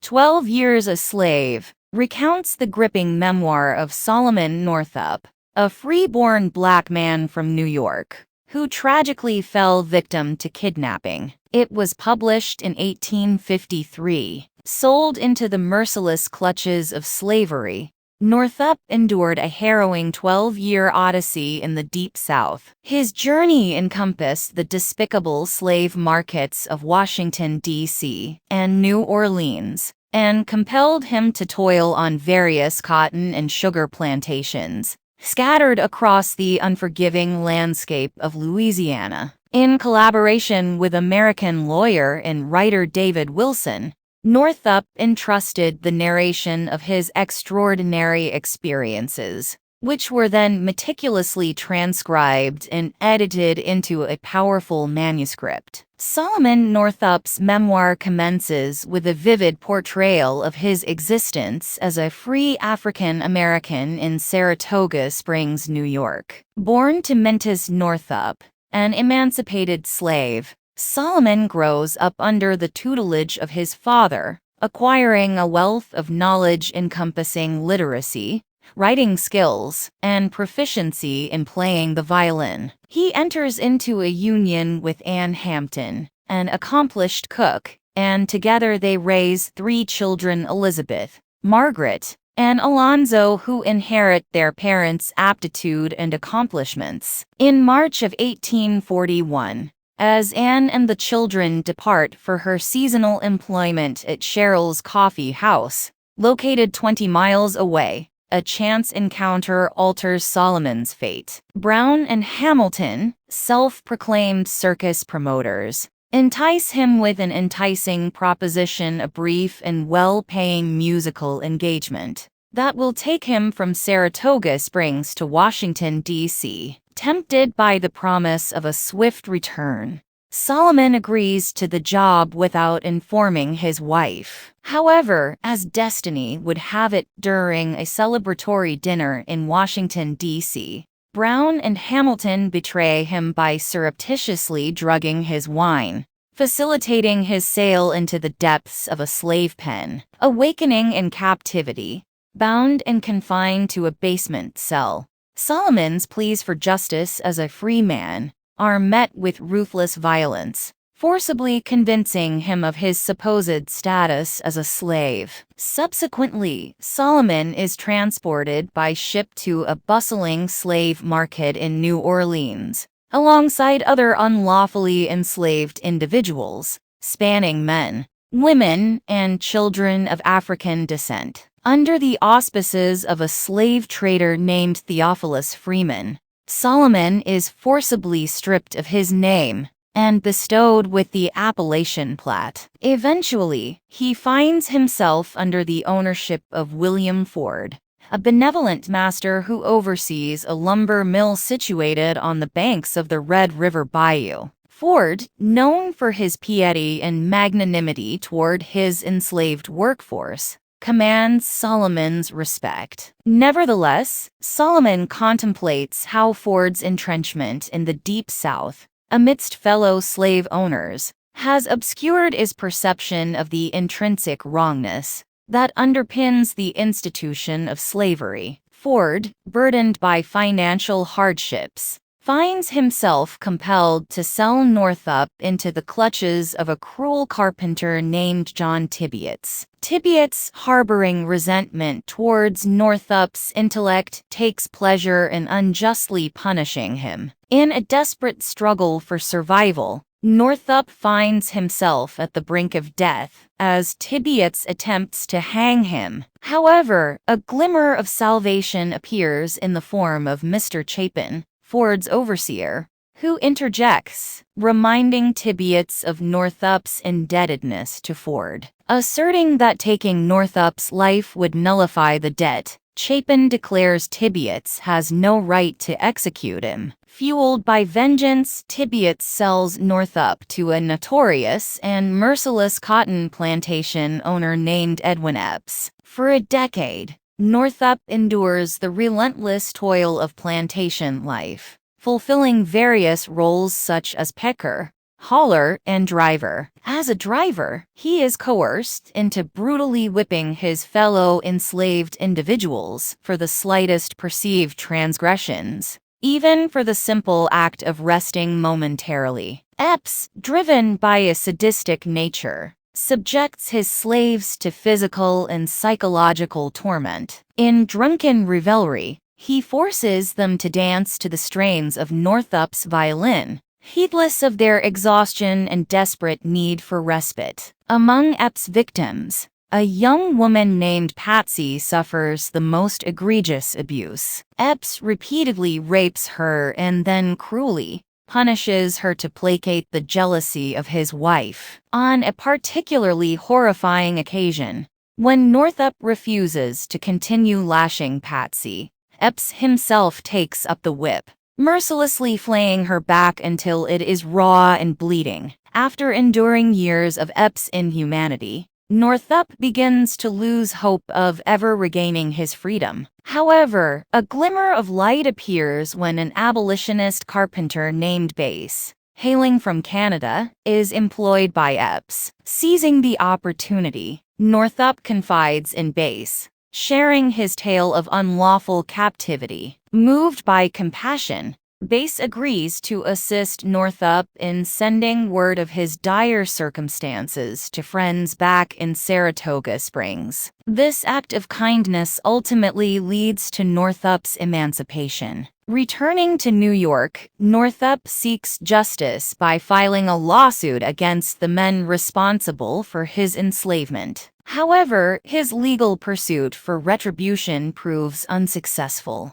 12 Years a Slave recounts the gripping memoir of Solomon Northup, a free-born black man from New York, who tragically fell victim to kidnapping. It was published in 1853. Sold into the merciless clutches of slavery, Northup endured a harrowing 12-year odyssey in the Deep South. His journey encompassed the despicable slave markets of Washington, D.C., and New Orleans, and compelled him to toil on various cotton and sugar plantations, scattered across the unforgiving landscape of Louisiana. In collaboration with American lawyer and writer David Wilson, Northup entrusted the narration of his extraordinary experiences, which were then meticulously transcribed and edited into a powerful manuscript. Solomon Northup's memoir commences with a vivid portrayal of his existence as a free African American in Saratoga Springs, New York. Born to Mentis Northup, an emancipated slave, Solomon grows up under the tutelage of his father, acquiring a wealth of knowledge encompassing literacy, writing skills, and proficiency in playing the violin. He enters into a union with Anne Hampton, an accomplished cook, and together they raise 3 children: Elizabeth, Margaret, and Alonzo, who inherit their parents' aptitude and accomplishments. In March of 1841, as Anne and the children depart for her seasonal employment at Cheryl's Coffee House, located 20 miles away, a chance encounter alters Solomon's fate. Brown and Hamilton, self-proclaimed circus promoters, entice him with an enticing proposition: a brief and well-paying musical engagement that will take him from Saratoga Springs to Washington, D.C. Tempted by the promise of a swift return, Solomon agrees to the job without informing his wife. However, as destiny would have it, during a celebratory dinner in Washington, D.C., Brown and Hamilton betray him by surreptitiously drugging his wine, facilitating his sale into the depths of a slave pen. Awakening in captivity, bound and confined to a basement cell, Solomon's pleas for justice as a free man are met with ruthless violence, forcibly convincing him of his supposed status as a slave. Subsequently, Solomon is transported by ship to a bustling slave market in New Orleans, alongside other unlawfully enslaved individuals, spanning men, women, and children of African descent. Under the auspices of a slave trader named Theophilus Freeman, Solomon is forcibly stripped of his name and bestowed with the appellation Platt. Eventually, he finds himself under the ownership of William Ford, a benevolent master who oversees a lumber mill situated on the banks of the Red River Bayou. Ford, known for his piety and magnanimity toward his enslaved workforce, commands Solomon's respect. Nevertheless, Solomon contemplates how Ford's entrenchment in the Deep South, amidst fellow slave owners, has obscured his perception of the intrinsic wrongness that underpins the institution of slavery. Ford, burdened by financial hardships, finds himself compelled to sell Northup into the clutches of a cruel carpenter named John Tibeats. Tibeats, harboring resentment towards Northup's intellect, takes pleasure in unjustly punishing him. In a desperate struggle for survival, Northup finds himself at the brink of death as Tibeats attempts to hang him. However, a glimmer of salvation appears in the form of Mr. Chapin, Ford's overseer, who interjects, reminding Tibeats of Northup's indebtedness to Ford. Asserting that taking Northup's life would nullify the debt, Chapin declares Tibeats has no right to execute him. Fueled by vengeance, Tibeats sells Northup to a notorious and merciless cotton plantation owner named Edwin Epps. For a decade, Northup endures the relentless toil of plantation life, fulfilling various roles such as pecker, hauler, and driver. As a driver, he is coerced into brutally whipping his fellow enslaved individuals for the slightest perceived transgressions, even for the simple act of resting momentarily. Epps, driven by a sadistic nature, subjects his slaves to physical and psychological torment. In drunken revelry, he forces them to dance to the strains of Northup's violin, heedless of their exhaustion and desperate need for respite. Among Epps' victims, a young woman named Patsy suffers the most egregious abuse. Epps repeatedly rapes her and then cruelly punishes her to placate the jealousy of his wife. On a particularly horrifying occasion, when Northup refuses to continue lashing Patsy, Epps himself takes up the whip, mercilessly flaying her back until it is raw and bleeding. After enduring years of Epps' inhumanity, Northup begins to lose hope of ever regaining his freedom. However, a glimmer of light appears when an abolitionist carpenter named Bass, hailing from Canada, is employed by Epps. Seizing the opportunity, Northup confides in Bass, sharing his tale of unlawful captivity. Moved by compassion, Bass agrees to assist Northup in sending word of his dire circumstances to friends back in Saratoga Springs. This act of kindness ultimately leads to Northup's emancipation. Returning to New York, Northup seeks justice by filing a lawsuit against the men responsible for his enslavement. However, his legal pursuit for retribution proves unsuccessful.